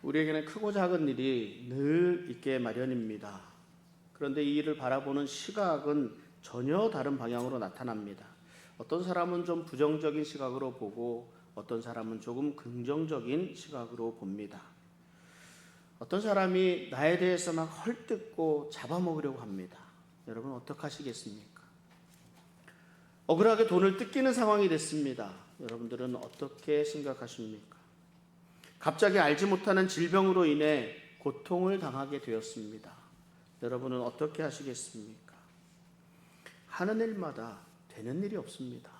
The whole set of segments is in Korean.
우리에게는 크고 작은 일이 늘 있게 마련입니다. 그런데 이 일을 바라보는 시각은 전혀 다른 방향으로 나타납니다. 어떤 사람은 좀 부정적인 시각으로 보고 어떤 사람은 조금 긍정적인 시각으로 봅니다. 어떤 사람이 나에 대해서 막 헐뜯고 잡아먹으려고 합니다. 여러분 어떻게 하시겠습니까? 억울하게 돈을 뜯기는 상황이 됐습니다. 여러분들은 어떻게 생각하십니까? 갑자기 알지 못하는 질병으로 인해 고통을 당하게 되었습니다. 여러분은 어떻게 하시겠습니까? 하는 일마다 되는 일이 없습니다.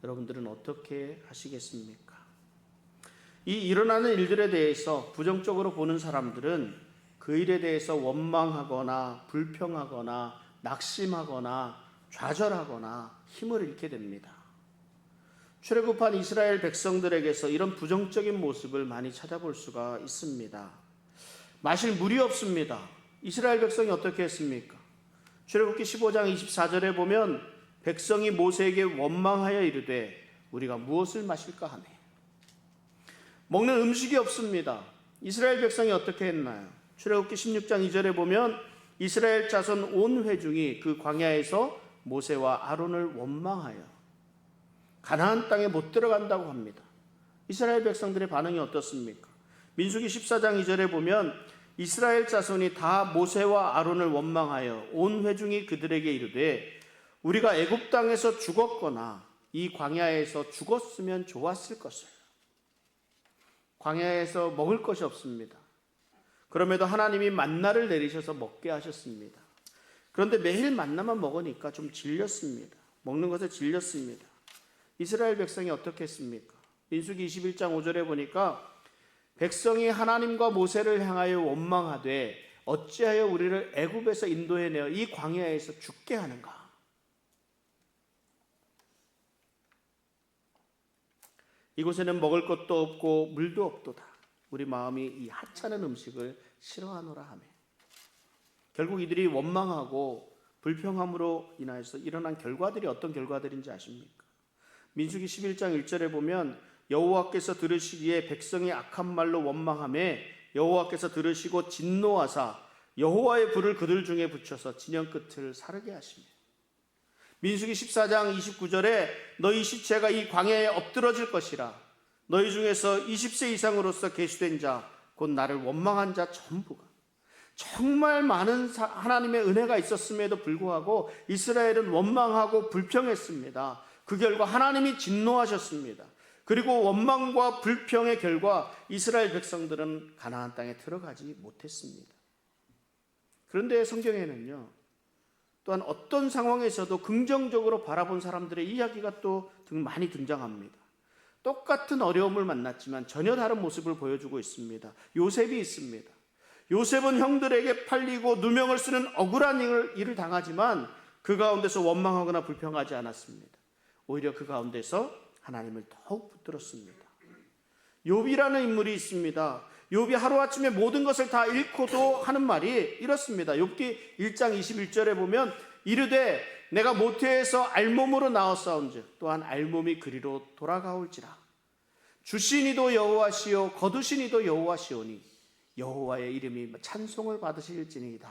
여러분들은 어떻게 하시겠습니까? 이 일어나는 일들에 대해서 부정적으로 보는 사람들은 그 일에 대해서 원망하거나 불평하거나 낙심하거나 좌절하거나 힘을 잃게 됩니다. 출애굽한 이스라엘 백성들에게서 이런 부정적인 모습을 많이 찾아볼 수가 있습니다. 마실 물이 없습니다. 이스라엘 백성이 어떻게 했습니까? 출애굽기 15장 24절에 보면 백성이 모세에게 원망하여 이르되 우리가 무엇을 마실까 하네. 먹는 음식이 없습니다. 이스라엘 백성이 어떻게 했나요? 출애굽기 16장 2절에 보면 이스라엘 자손 온 회중이 그 광야에서 모세와 아론을 원망하여 가나안 땅에 못 들어간다고 합니다. 이스라엘 백성들의 반응이 어떻습니까? 민수기 14장 2절에 보면 이스라엘 자손이 다 모세와 아론을 원망하여 온 회중이 그들에게 이르되 우리가 애굽 땅에서 죽었거나 이 광야에서 죽었으면 좋았을 것을. 광야에서 먹을 것이 없습니다. 그럼에도 하나님이 만나를 내리셔서 먹게 하셨습니다. 그런데 매일 만나만 먹으니까 좀 질렸습니다. 먹는 것에 질렸습니다. 이스라엘 백성이 어떻게 했습니까? 민수기 21장 5절에 보니까 백성이 하나님과 모세를 향하여 원망하되 어찌하여 우리를 애굽에서 인도해내어 이 광야에서 죽게 하는가? 이곳에는 먹을 것도 없고 물도 없도다. 우리 마음이 이 하찮은 음식을 싫어하노라 하며 결국 이들이 원망하고 불평함으로 인하여서 일어난 결과들이 어떤 결과들인지 아십니까? 민수기 11장 1절에 보면 여호와께서 들으시기에 백성이 악한 말로 원망하매 여호와께서 들으시고 진노하사 여호와의 불을 그들 중에 붙여서 진영 끝을 사르게 하시며 민수기 14장 29절에 너희 시체가 이 광야에 엎드러질 것이라 너희 중에서 20세 이상으로서 계수된 자 곧 나를 원망한 자 전부가 정말 많은 하나님의 은혜가 있었음에도 불구하고 이스라엘은 원망하고 불평했습니다. 그 결과 하나님이 진노하셨습니다. 그리고 원망과 불평의 결과 이스라엘 백성들은 가나안 땅에 들어가지 못했습니다. 그런데 성경에는요, 또한 어떤 상황에서도 긍정적으로 바라본 사람들의 이야기가 또 많이 등장합니다. 똑같은 어려움을 만났지만 전혀 다른 모습을 보여주고 있습니다. 요셉이 있습니다. 요셉은 형들에게 팔리고 누명을 쓰는 억울한 일을 당하지만 그 가운데서 원망하거나 불평하지 않았습니다. 오히려 그 가운데서 하나님을 더욱 붙들었습니다. 욥이라는 인물이 있습니다. 욥이 하루아침에 모든 것을 다 잃고도 하는 말이 이렇습니다. 욥기 1장 21절에 보면 이르되 내가 모태에서 알몸으로 나왔사온즉 또한 알몸이 그리로 돌아가올지라. 주시니도 여호와시요 거두시니도 여호와시오니 여호와의 이름이 찬송을 받으실지니이다.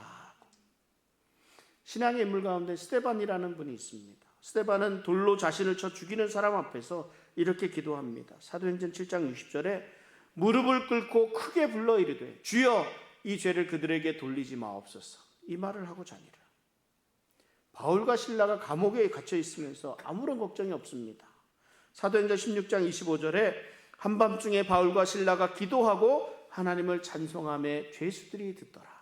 신앙의 인물 가운데 스데반이라는 분이 있습니다. 스데반은 돌로 자신을 쳐 죽이는 사람 앞에서 이렇게 기도합니다. 사도행전 7장 60절에 무릎을 꿇고 크게 불러 이르되 주여 이 죄를 그들에게 돌리지 마옵소서. 이 말을 하고 자니라. 바울과 실라가 감옥에 갇혀 있으면서 아무런 걱정이 없습니다. 사도행전 16장 25절에 한밤중에 바울과 실라가 기도하고 하나님을 찬송하며 죄수들이 듣더라.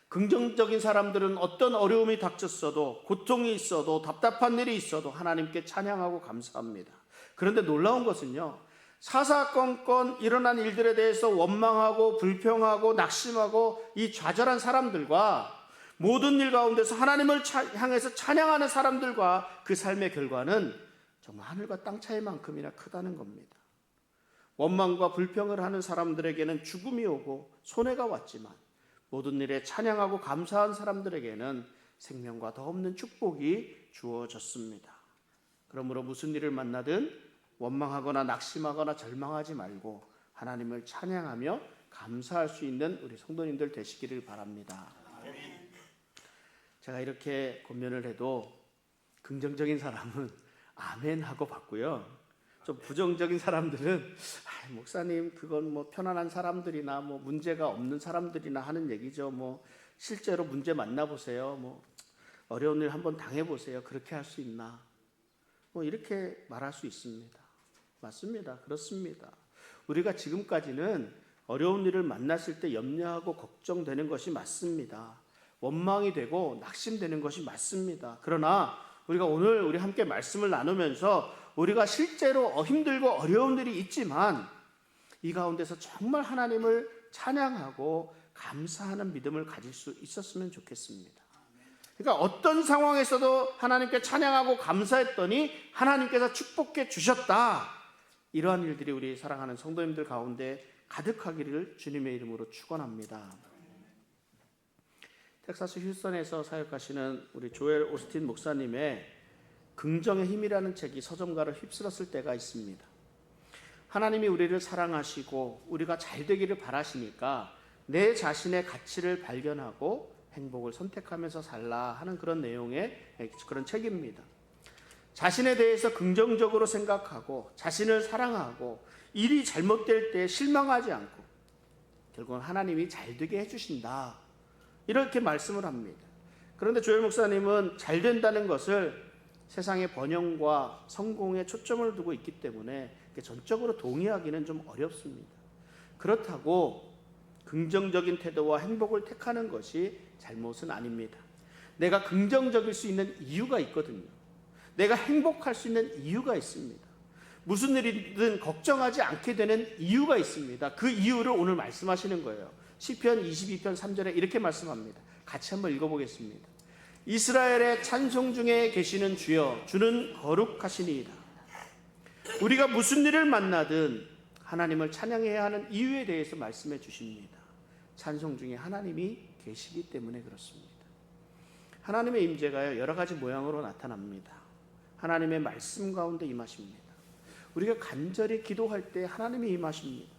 긍정적인 사람들은 어떤 어려움이 닥쳤어도 고통이 있어도 답답한 일이 있어도 하나님께 찬양하고 감사합니다. 그런데 놀라운 것은요, 사사건건 일어난 일들에 대해서 원망하고 불평하고 낙심하고 이 좌절한 사람들과 모든 일 가운데서 하나님을 향해서 찬양하는 사람들과 그 삶의 결과는 정말 하늘과 땅 차이만큼이나 크다는 겁니다. 원망과 불평을 하는 사람들에게는 죽음이 오고 손해가 왔지만 모든 일에 찬양하고 감사한 사람들에게는 생명과 더 없는 축복이 주어졌습니다. 그러므로 무슨 일을 만나든 원망하거나 낙심하거나 절망하지 말고 하나님을 찬양하며 감사할 수 있는 우리 성도님들 되시기를 바랍니다. 제가 이렇게 권면을 해도 긍정적인 사람은 아멘 하고 받고요. 좀 부정적인 사람들은 목사님 그건 뭐 편안한 사람들이나 뭐 문제가 없는 사람들이나 하는 얘기죠. 뭐 실제로 문제 만나보세요. 뭐 어려운 일 한번 당해보세요. 그렇게 할 수 있나? 뭐 이렇게 말할 수 있습니다. 맞습니다. 그렇습니다. 우리가 지금까지는 어려운 일을 만났을 때 염려하고 걱정되는 것이 맞습니다. 원망이 되고 낙심되는 것이 맞습니다. 그러나 우리가 오늘 우리 함께 말씀을 나누면서 우리가 실제로 힘들고 어려운 일이 있지만 이 가운데서 정말 하나님을 찬양하고 감사하는 믿음을 가질 수 있었으면 좋겠습니다. 그러니까 어떤 상황에서도 하나님께 찬양하고 감사했더니 하나님께서 축복해 주셨다. 이러한 일들이 우리 사랑하는 성도님들 가운데 가득하기를 주님의 이름으로 축원합니다. 텍사스 휴스턴에서 사역하시는 우리 조엘 오스틴 목사님의 긍정의 힘이라는 책이 서점가를 휩쓸었을 때가 있습니다. 하나님이 우리를 사랑하시고 우리가 잘 되기를 바라시니까 내 자신의 가치를 발견하고 행복을 선택하면서 살라 하는 그런 내용의 그런 책입니다. 자신에 대해서 긍정적으로 생각하고 자신을 사랑하고 일이 잘못될 때 실망하지 않고 결국은 하나님이 잘 되게 해주신다. 이렇게 말씀을 합니다. 그런데 조엘 목사님은 잘 된다는 것을 세상의 번영과 성공에 초점을 두고 있기 때문에 전적으로 동의하기는 좀 어렵습니다. 그렇다고 긍정적인 태도와 행복을 택하는 것이 잘못은 아닙니다. 내가 긍정적일 수 있는 이유가 있거든요. 내가 행복할 수 있는 이유가 있습니다. 무슨 일이든 걱정하지 않게 되는 이유가 있습니다. 그 이유를 오늘 말씀하시는 거예요. 시편 22편 3절에 이렇게 말씀합니다. 같이 한번 읽어보겠습니다. 이스라엘의 찬송 중에 계시는 주여, 주는 거룩하시니이다. 우리가 무슨 일을 만나든 하나님을 찬양해야 하는 이유에 대해서 말씀해 주십니다. 찬송 중에 하나님이 계시기 때문에 그렇습니다. 하나님의 임재가요 여러 가지 모양으로 나타납니다. 하나님의 말씀 가운데 임하십니다. 우리가 간절히 기도할 때 하나님이 임하십니다.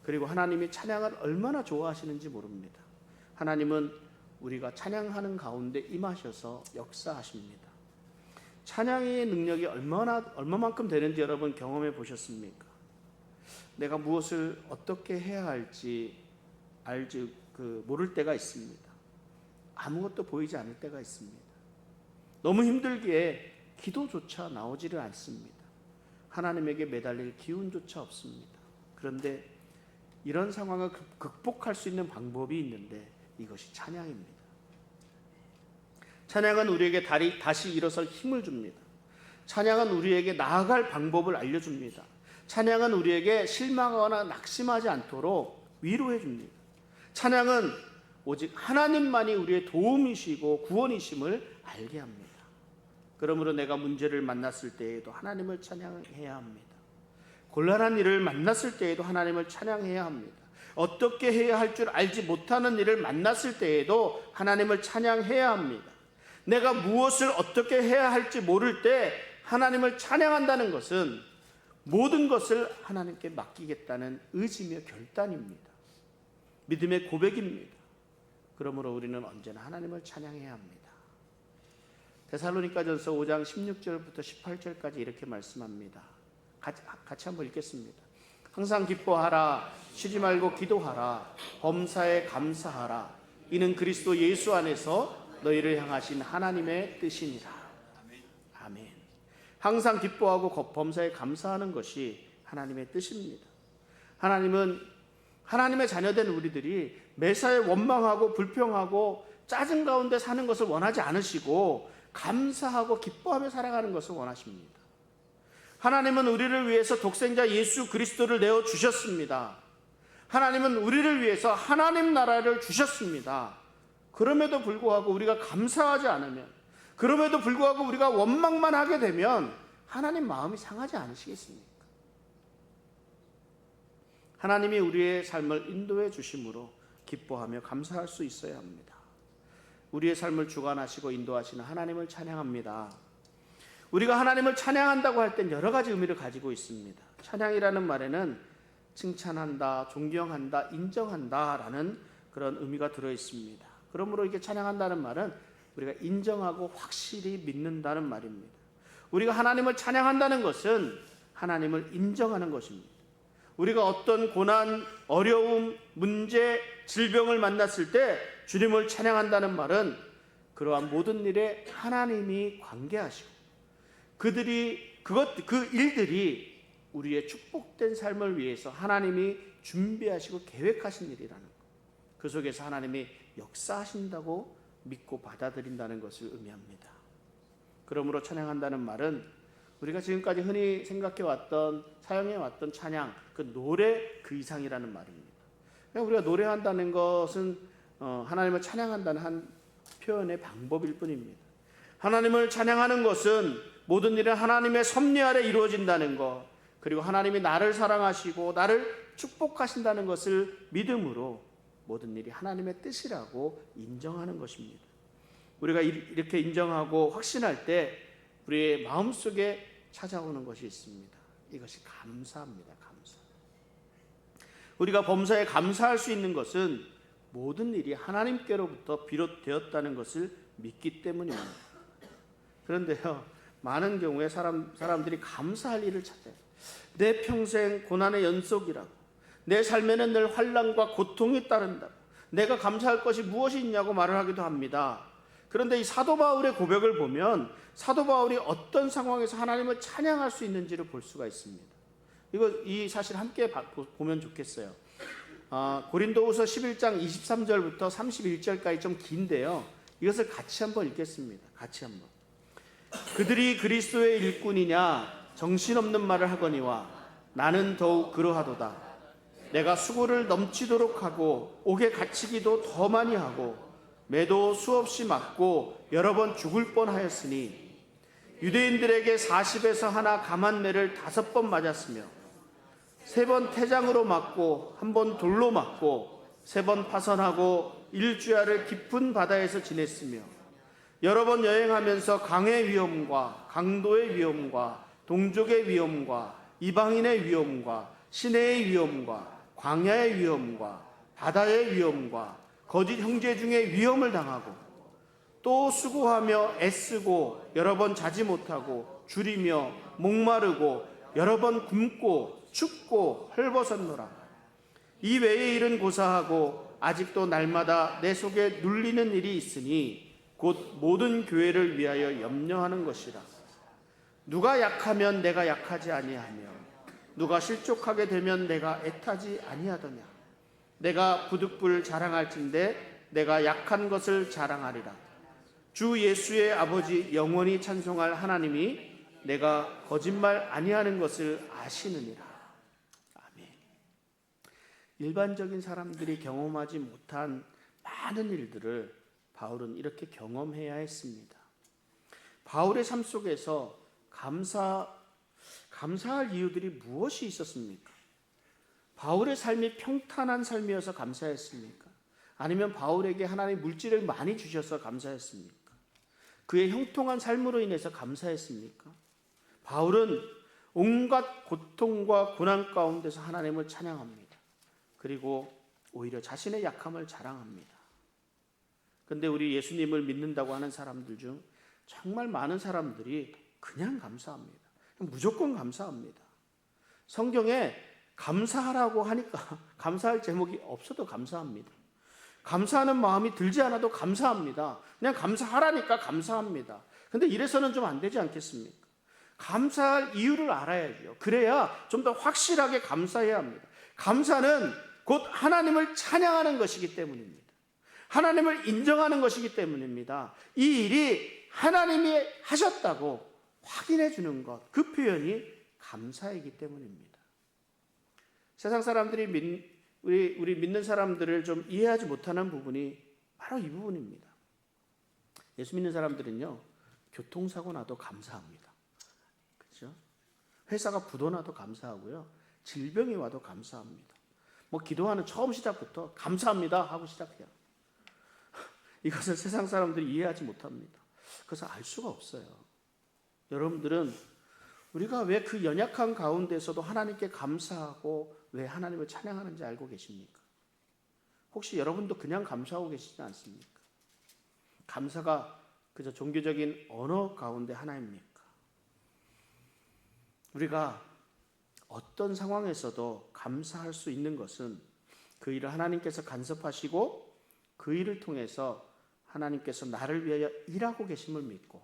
그리고 하나님이 찬양을 얼마나 좋아하시는지 모릅니다. 하나님은 우리가 찬양하는 가운데 임하셔서 역사하십니다. 찬양의 능력이 얼마만큼 되는지 여러분 경험해 보셨습니까? 내가 무엇을 어떻게 해야 할지 모를 때가 있습니다. 아무것도 보이지 않을 때가 있습니다. 너무 힘들기에 기도조차 나오지를 않습니다. 하나님에게 매달릴 기운조차 없습니다. 그런데 이런 상황을 극복할 수 있는 방법이 있는데 이것이 찬양입니다. 찬양은 우리에게 다시 일어설 힘을 줍니다. 찬양은 우리에게 나아갈 방법을 알려줍니다. 찬양은 우리에게 실망하거나 낙심하지 않도록 위로해 줍니다. 찬양은 오직 하나님만이 우리의 도움이시고 구원이심을 알게 합니다. 그러므로 내가 문제를 만났을 때에도 하나님을 찬양해야 합니다. 곤란한 일을 만났을 때에도 하나님을 찬양해야 합니다. 어떻게 해야 할 줄 알지 못하는 일을 만났을 때에도 하나님을 찬양해야 합니다. 내가 무엇을 어떻게 해야 할지 모를 때 하나님을 찬양한다는 것은 모든 것을 하나님께 맡기겠다는 의지며 결단입니다. 믿음의 고백입니다. 그러므로 우리는 언제나 하나님을 찬양해야 합니다. 데살로니가전서 5장 16절부터 18절까지 이렇게 말씀합니다. 같이 한번 읽겠습니다. 항상 기뻐하라, 쉬지 말고 기도하라, 범사에 감사하라. 이는 그리스도 예수 안에서 너희를 향하신 하나님의 뜻이니라. 아멘. 항상 기뻐하고 범사에 감사하는 것이 하나님의 뜻입니다. 하나님은 하나님의 자녀된 우리들이 매사에 원망하고 불평하고 짜증 가운데 사는 것을 원하지 않으시고 감사하고 기뻐하며 살아가는 것을 원하십니다. 하나님은 우리를 위해서 독생자 예수 그리스도를 내어주셨습니다. 하나님은 우리를 위해서 하나님 나라를 주셨습니다. 그럼에도 불구하고 우리가 감사하지 않으면, 그럼에도 불구하고 우리가 원망만 하게 되면 하나님 마음이 상하지 않으시겠습니까? 하나님이 우리의 삶을 인도해 주심으로 기뻐하며 감사할 수 있어야 합니다. 우리의 삶을 주관하시고 인도하시는 하나님을 찬양합니다. 우리가 하나님을 찬양한다고 할 땐 여러 가지 의미를 가지고 있습니다. 찬양이라는 말에는 칭찬한다, 존경한다, 인정한다라는 그런 의미가 들어 있습니다. 그러므로 이게 찬양한다는 말은 우리가 인정하고 확실히 믿는다는 말입니다. 우리가 하나님을 찬양한다는 것은 하나님을 인정하는 것입니다. 우리가 어떤 고난, 어려움, 문제, 질병을 만났을 때 주님을 찬양한다는 말은 그러한 모든 일에 하나님이 관계하시고 그 일들이 우리의 축복된 삶을 위해서 하나님이 준비하시고 계획하신 일이라는 것. 그 속에서 하나님이 역사하신다고 믿고 받아들인다는 것을 의미합니다. 그러므로 찬양한다는 말은 우리가 지금까지 흔히 생각해왔던, 사용해왔던 찬양, 그 노래 그 이상이라는 말입니다. 우리가 노래한다는 것은 하나님을 찬양한다는 한 표현의 방법일 뿐입니다. 하나님을 찬양하는 것은 모든 일은 하나님의 섭리 아래 이루어진다는 것, 그리고 하나님이 나를 사랑하시고 나를 축복하신다는 것을 믿음으로 모든 일이 하나님의 뜻이라고 인정하는 것입니다. 우리가 이렇게 인정하고 확신할 때 우리의 마음속에 찾아오는 것이 있습니다. 이것이 감사합니다. 감사. 우리가 범사에 감사할 수 있는 것은 모든 일이 하나님께로부터 비롯되었다는 것을 믿기 때문입니다. 그런데요, 많은 경우에 사람들이 감사할 일을 찾아요. 내 평생 고난의 연속이라고, 내 삶에는 늘 환난과 고통이 따른다고, 내가 감사할 것이 무엇이 있냐고 말을 하기도 합니다. 그런데 이 사도 바울의 고백을 보면 사도 바울이 어떤 상황에서 하나님을 찬양할 수 있는지를 볼 수가 있습니다. 이 사실 함께 보면 좋겠어요. 고린도후서 11장 23절부터 31절까지 좀 긴데요. 이것을 같이 한번 읽겠습니다. 같이 한번. 그들이 그리스도의 일꾼이냐 정신없는 말을 하거니와 나는 더욱 그러하도다. 내가 수고를 넘치도록 하고 옥에 갇히기도 더 많이 하고 매도 수없이 맞고 여러 번 죽을 뻔하였으니 유대인들에게 40에서 하나 감한 매를 5번 맞았으며 3번 태장으로 맞고 1번 돌로 맞고 3번 파선하고 일주야를 깊은 바다에서 지냈으며 여러 번 여행하면서 강의 위험과 강도의 위험과 동족의 위험과 이방인의 위험과 시내의 위험과 광야의 위험과 바다의 위험과 거짓 형제 중에 위험을 당하고 또 수고하며 애쓰고 여러 번 자지 못하고 줄이며 목마르고 여러 번 굶고 춥고 헐벗었노라. 이 외의 일은 고사하고 아직도 날마다 내 속에 눌리는 일이 있으니 곧 모든 교회를 위하여 염려하는 것이라. 누가 약하면 내가 약하지 아니하며 누가 실족하게 되면 내가 애타지 아니하더냐. 내가 부득불 자랑할진대 내가 약한 것을 자랑하리라. 주 예수의 아버지 영원히 찬송할 하나님이 내가 거짓말 아니하는 것을 아시느니라. 아멘. 일반적인 사람들이 경험하지 못한 많은 일들을 바울은 이렇게 경험해야 했습니다. 바울의 삶 속에서 감사할 이유들이 무엇이 있었습니까? 바울의 삶이 평탄한 삶이어서 감사했습니까? 아니면 바울에게 하나님 물질을 많이 주셔서 감사했습니까? 그의 형통한 삶으로 인해서 감사했습니까? 바울은 온갖 고통과 고난 가운데서 하나님을 찬양합니다. 그리고 오히려 자신의 약함을 자랑합니다. 그런데 우리 예수님을 믿는다고 하는 사람들 중 정말 많은 사람들이 그냥 감사합니다. 무조건 감사합니다. 성경에 감사하라고 하니까 감사할 제목이 없어도 감사합니다. 감사하는 마음이 들지 않아도 감사합니다. 그냥 감사하라니까 감사합니다. 근데 이래서는 좀 안 되지 않겠습니까? 감사할 이유를 알아야죠. 그래야 좀 더 확실하게 감사해야 합니다. 감사는 곧 하나님을 찬양하는 것이기 때문입니다. 하나님을 인정하는 것이기 때문입니다. 이 일이 하나님이 하셨다고 확인해 주는 것, 그 표현이 감사이기 때문입니다. 세상 사람들이 우리 믿는 사람들을 좀 이해하지 못하는 부분이 바로 이 부분입니다. 예수 믿는 사람들은요, 교통사고 나도 감사합니다. 그렇죠? 회사가 부도나도 감사하고요, 질병이 와도 감사합니다. 기도하는 처음 시작부터 감사합니다 하고 시작해요. 이것을 세상 사람들이 이해하지 못합니다. 그래서 알 수가 없어요. 여러분들은 우리가 왜 그 연약한 가운데서도 하나님께 감사하고 왜 하나님을 찬양하는지 알고 계십니까? 혹시 여러분도 그냥 감사하고 계시지 않습니까? 감사가 그저 종교적인 언어 가운데 하나입니까? 우리가 어떤 상황에서도 감사할 수 있는 것은 그 일을 하나님께서 간섭하시고 그 일을 통해서 하나님께서 나를 위하여 일하고 계심을 믿고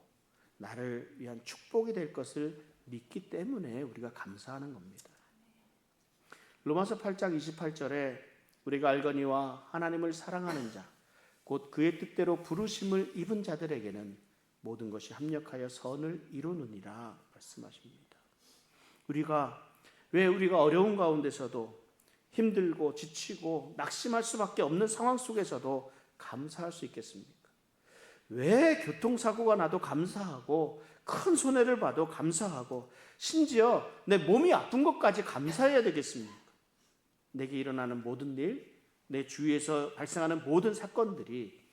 나를 위한 축복이 될 것을 믿기 때문에 우리가 감사하는 겁니다. 로마서 8장 28절에 우리가 알거니와 하나님을 사랑하는 자 곧 그의 뜻대로 부르심을 입은 자들에게는 모든 것이 합력하여 선을 이루느니라 말씀하십니다. 왜 우리가 어려운 가운데서도 힘들고 지치고 낙심할 수밖에 없는 상황 속에서도 감사할 수 있겠습니까? 왜 교통사고가 나도 감사하고 큰 손해를 봐도 감사하고 심지어 내 몸이 아픈 것까지 감사해야 되겠습니까? 내게 일어나는 모든 일, 내 주위에서 발생하는 모든 사건들이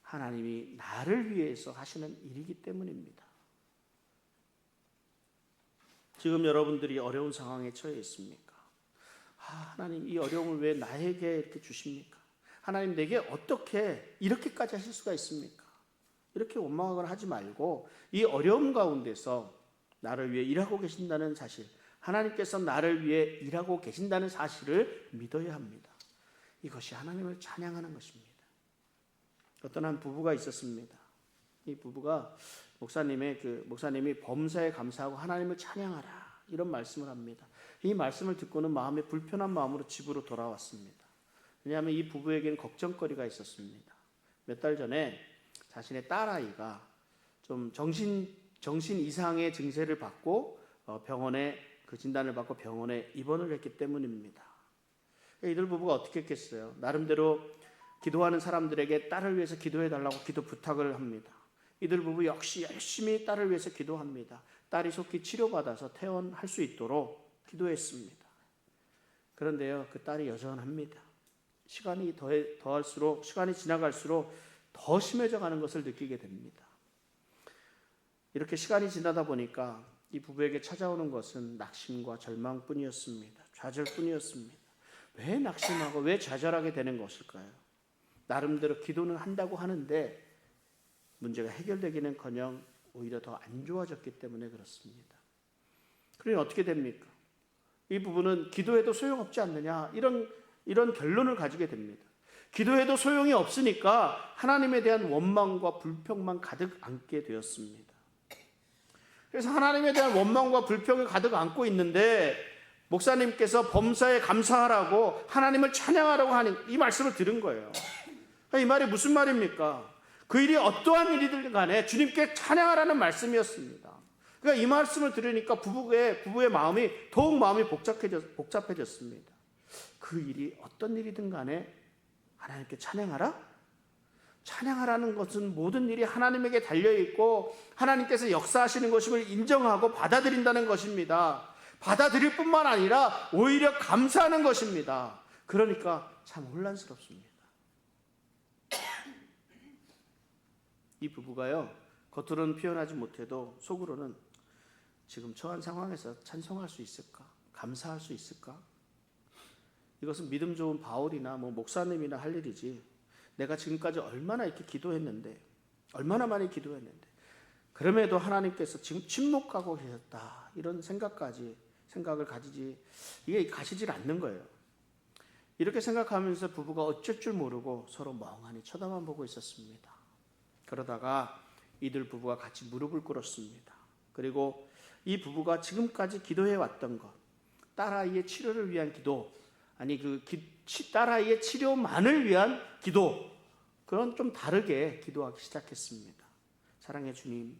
하나님이 나를 위해서 하시는 일이기 때문입니다. 지금 여러분들이 어려운 상황에 처해 있습니까? 하나님 이 어려움을 왜 나에게 이렇게 주십니까? 하나님 내게 어떻게 이렇게까지 하실 수가 있습니까? 이렇게 원망을 하지 말고 이 어려움 가운데서 나를 위해 일하고 계신다는 사실, 하나님께서 나를 위해 일하고 계신다는 사실을 믿어야 합니다. 이것이 하나님을 찬양하는 것입니다. 어떤 한 부부가 있었습니다. 이 부부가 목사님이 범사에 감사하고 하나님을 찬양하라 이런 말씀을 합니다. 이 말씀을 듣고는 마음에 불편한 마음으로 집으로 돌아왔습니다. 왜냐하면 이 부부에게는 걱정거리가 있었습니다. 몇 달 전에 자신의 딸아이가 좀 정신 이상의 증세를 받고 병원에 그 진단을 받고 병원에 입원을 했기 때문입니다. 이들 부부가 어떻게 했겠어요? 나름대로 기도하는 사람들에게 딸을 위해서 기도해 달라고 기도 부탁을 합니다. 이들 부부 역시 열심히 딸을 위해서 기도합니다. 딸이 속히 치료받아서 퇴원할 수 있도록 기도했습니다. 그런데요, 그 딸이 여전합니다. 시간이 지나갈수록 더 심해져 가는 것을 느끼게 됩니다. 이렇게 시간이 지나다 보니까 이 부부에게 찾아오는 것은 낙심과 절망뿐이었습니다. 좌절뿐이었습니다. 왜 낙심하고 왜 좌절하게 되는 것일까요? 나름대로 기도는 한다고 하는데 문제가 해결되기는커녕 오히려 더 안 좋아졌기 때문에 그렇습니다. 그러니 어떻게 됩니까? 이 부부는 기도해도 소용없지 않느냐 이런 결론을 가지게 됩니다. 기도해도 소용이 없으니까 하나님에 대한 원망과 불평만 가득 안게 되었습니다. 그래서 하나님에 대한 원망과 불평을 가득 안고 있는데 목사님께서 범사에 감사하라고 하나님을 찬양하라고 하는 이 말씀을 들은 거예요. 이 말이 무슨 말입니까? 그 일이 어떠한 일이든 간에 주님께 찬양하라는 말씀이었습니다. 그러니까 이 말씀을 들으니까 부부의 마음이 더욱 복잡해졌습니다. 그 일이 어떤 일이든 간에 하나님께 찬양하라? 찬양하라는 것은 모든 일이 하나님에게 달려있고 하나님께서 역사하시는 것임을 인정하고 받아들인다는 것입니다. 받아들일 뿐만 아니라 오히려 감사하는 것입니다. 그러니까 참 혼란스럽습니다. 이 부부가요, 겉으로는 표현하지 못해도 속으로는 지금 처한 상황에서 찬송할 수 있을까? 감사할 수 있을까? 이것은 믿음 좋은 바울이나 목사님이나 할 일이지, 내가 지금까지 얼마나 이렇게 기도했는데, 얼마나 많이 기도했는데, 그럼에도 하나님께서 지금 침묵하고 계셨다, 이런 생각을 가지질 않는 거예요. 이렇게 생각하면서 부부가 어쩔 줄 모르고 서로 멍하니 쳐다만 보고 있었습니다. 그러다가 이들 부부가 같이 무릎을 꿇었습니다. 그리고 이 부부가 지금까지 기도해 왔던 것, 딸아이의 치료를 위한 기도, 딸아이의 치료만을 위한 기도, 그런 좀 다르게 기도하기 시작했습니다. 사랑의 주님,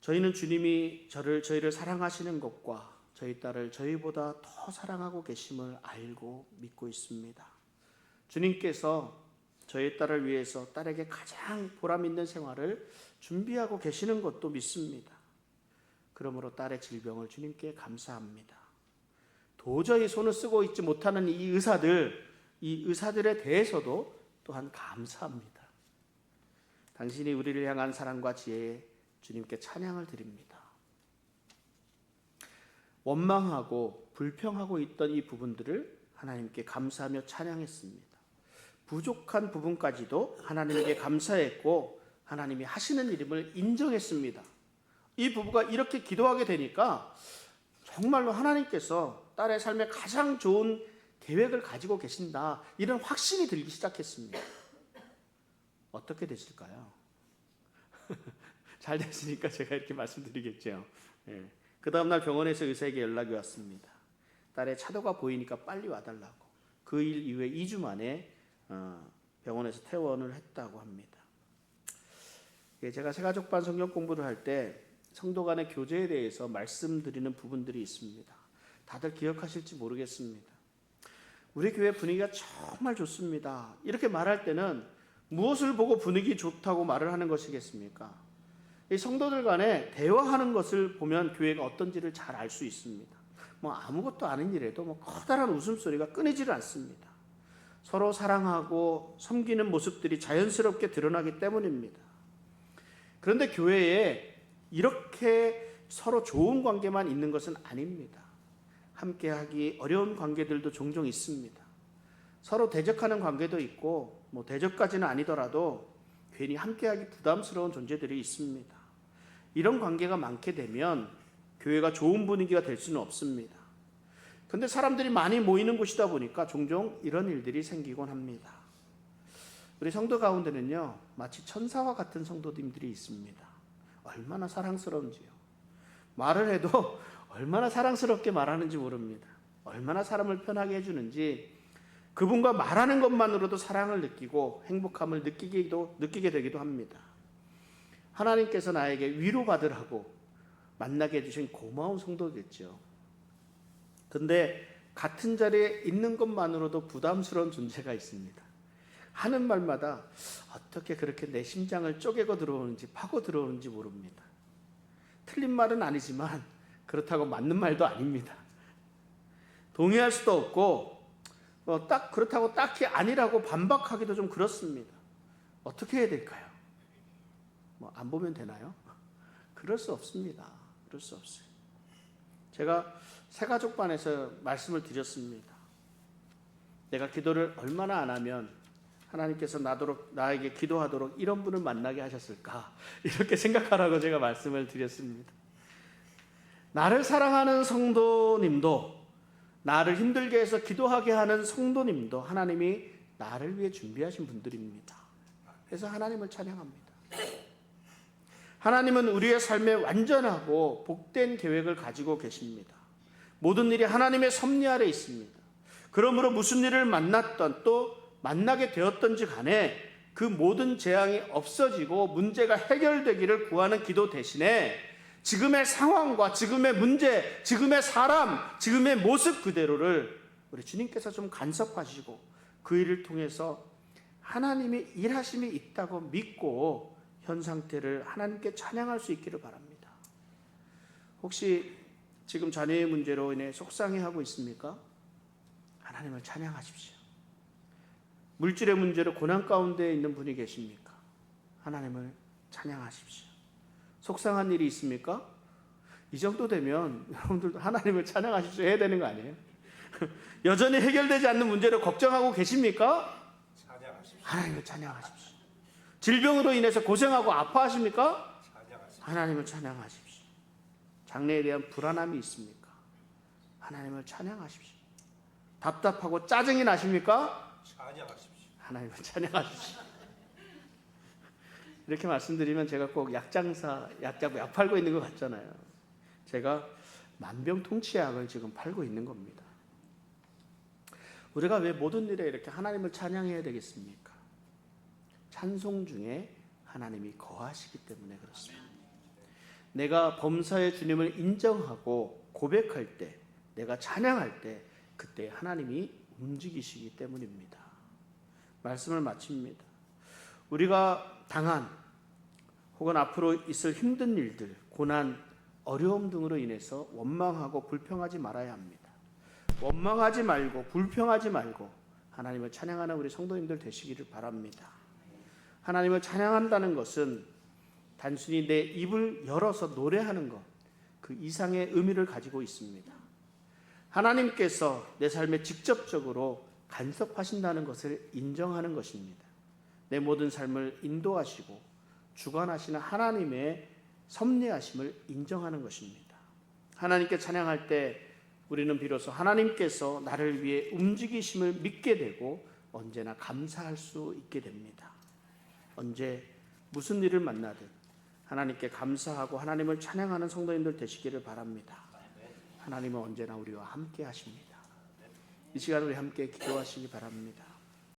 저희는 주님이 저희를 사랑하시는 것과 저희 딸을 저희보다 더 사랑하고 계심을 알고 믿고 있습니다. 주님께서 저희 딸을 위해서 딸에게 가장 보람 있는 생활을 준비하고 계시는 것도 믿습니다. 그러므로 딸의 질병을 주님께 감사합니다. 도저히 손을 쓰고 있지 못하는 이 의사들에 대해서도 또한 감사합니다. 당신이 우리를 향한 사랑과 지혜에 주님께 찬양을 드립니다. 원망하고 불평하고 있던 이 부분들을 하나님께 감사하며 찬양했습니다. 부족한 부분까지도 하나님께 감사했고 하나님이 하시는 일임을 인정했습니다. 이 부부가 이렇게 기도하게 되니까 정말로 하나님께서 딸의 삶에 가장 좋은 계획을 가지고 계신다, 이런 확신이 들기 시작했습니다. 어떻게 됐을까요? 잘 됐으니까 제가 이렇게 말씀드리겠죠. 그 다음날 병원에서 의사에게 연락이 왔습니다. 딸의 차도가 보이니까 빨리 와달라고. 그 일 이후에 2주 만에 병원에서 퇴원을 했다고 합니다. 제가 새가족반 성경 공부를 할 때 성도 간의 교제에 대해서 말씀드리는 부분들이 있습니다. 다들 기억하실지 모르겠습니다. 우리 교회 분위기가 정말 좋습니다, 이렇게 말할 때는 무엇을 보고 분위기 좋다고 말을 하는 것이겠습니까? 이 성도들 간에 대화하는 것을 보면 교회가 어떤지를 잘 알 수 있습니다. 아무것도 아닌 일에도 커다란 웃음소리가 끊이지를 않습니다. 서로 사랑하고 섬기는 모습들이 자연스럽게 드러나기 때문입니다. 그런데 교회에 이렇게 서로 좋은 관계만 있는 것은 아닙니다. 함께하기 어려운 관계들도 종종 있습니다. 서로 대적하는 관계도 있고, 대적까지는 아니더라도 괜히 함께하기 부담스러운 존재들이 있습니다. 이런 관계가 많게 되면 교회가 좋은 분위기가 될 수는 없습니다. 그런데 사람들이 많이 모이는 곳이다 보니까 종종 이런 일들이 생기곤 합니다. 우리 성도 가운데는요, 마치 천사와 같은 성도님들이 있습니다. 얼마나 사랑스러운지요. 말을 해도 얼마나 사랑스럽게 말하는지 모릅니다. 얼마나 사람을 편하게 해주는지, 그분과 말하는 것만으로도 사랑을 느끼고 행복함을 느끼게 되기도 합니다. 하나님께서 나에게 위로받으라고 만나게 해주신 고마운 성도겠죠. 근데 같은 자리에 있는 것만으로도 부담스러운 존재가 있습니다. 하는 말마다 어떻게 그렇게 내 심장을 쪼개고 들어오는지, 파고 들어오는지 모릅니다. 틀린 말은 아니지만 그렇다고 맞는 말도 아닙니다. 동의할 수도 없고 딱 그렇다고 딱히 아니라고 반박하기도 좀 그렇습니다. 어떻게 해야 될까요? 안 보면 되나요? 그럴 수 없습니다. 그럴 수 없어요. 제가 새가족반에서 말씀을 드렸습니다. 내가 기도를 얼마나 안 하면 하나님께서 나에게 기도하도록 이런 분을 만나게 하셨을까, 이렇게 생각하라고 제가 말씀을 드렸습니다. 나를 사랑하는 성도님도, 나를 힘들게 해서 기도하게 하는 성도님도 하나님이 나를 위해 준비하신 분들입니다. 그래서 하나님을 찬양합니다. 하나님은 우리의 삶에 완전하고 복된 계획을 가지고 계십니다. 모든 일이 하나님의 섭리 아래 있습니다. 그러므로 무슨 일을 만났던 또 만나게 되었던지 간에 그 모든 재앙이 없어지고 문제가 해결되기를 구하는 기도 대신에 지금의 상황과 지금의 문제, 지금의 사람, 지금의 모습 그대로를 우리 주님께서 좀 간섭하시고 그 일을 통해서 하나님이 일하심이 있다고 믿고 현 상태를 하나님께 찬양할 수 있기를 바랍니다. 혹시 지금 자녀의 문제로 인해 속상해하고 있습니까? 하나님을 찬양하십시오. 물질의 문제로 고난 가운데 있는 분이 계십니까? 하나님을 찬양하십시오. 속상한 일이 있습니까? 이 정도 되면 여러분들도 하나님을 찬양하십시오 해야 되는 거 아니에요? 여전히 해결되지 않는 문제를 걱정하고 계십니까? 찬양하십시오. 하나님을 찬양하십시오. 질병으로 인해서 고생하고 아파하십니까? 찬양하십시오. 하나님을 찬양하십시오. 장래에 대한 불안함이 있습니까? 하나님을 찬양하십시오. 답답하고 짜증이 나십니까? 찬양하십시오. 하나님을 찬양하십시오. 이렇게 말씀드리면 제가 꼭 약 팔고 있는 것 같잖아요. 제가 만병통치약을 지금 팔고 있는 겁니다. 우리가 왜 모든 일에 이렇게 하나님을 찬양해야 되겠습니까? 찬송 중에 하나님이 거하시기 때문에 그렇습니다. 내가 범사의 주님을 인정하고 고백할 때, 내가 찬양할 때, 그때 하나님이 움직이시기 때문입니다. 말씀을 마칩니다. 우리가 당한 혹은 앞으로 있을 힘든 일들, 고난, 어려움 등으로 인해서 원망하고 불평하지 말아야 합니다. 원망하지 말고 불평하지 말고 하나님을 찬양하는 우리 성도님들 되시기를 바랍니다. 하나님을 찬양한다는 것은 단순히 내 입을 열어서 노래하는 것, 그 이상의 의미를 가지고 있습니다. 하나님께서 내 삶에 직접적으로 간섭하신다는 것을 인정하는 것입니다. 내 모든 삶을 인도하시고 주관하시는 하나님의 섭리하심을 인정하는 것입니다. 하나님께 찬양할 때 우리는 비로소 하나님께서 나를 위해 움직이심을 믿게 되고 언제나 감사할 수 있게 됩니다. 언제 무슨 일을 만나든 하나님께 감사하고 하나님을 찬양하는 성도님들 되시기를 바랍니다. 하나님은 언제나 우리와 함께 하십니다. 이 시간 우리 함께 기도하시기 바랍니다.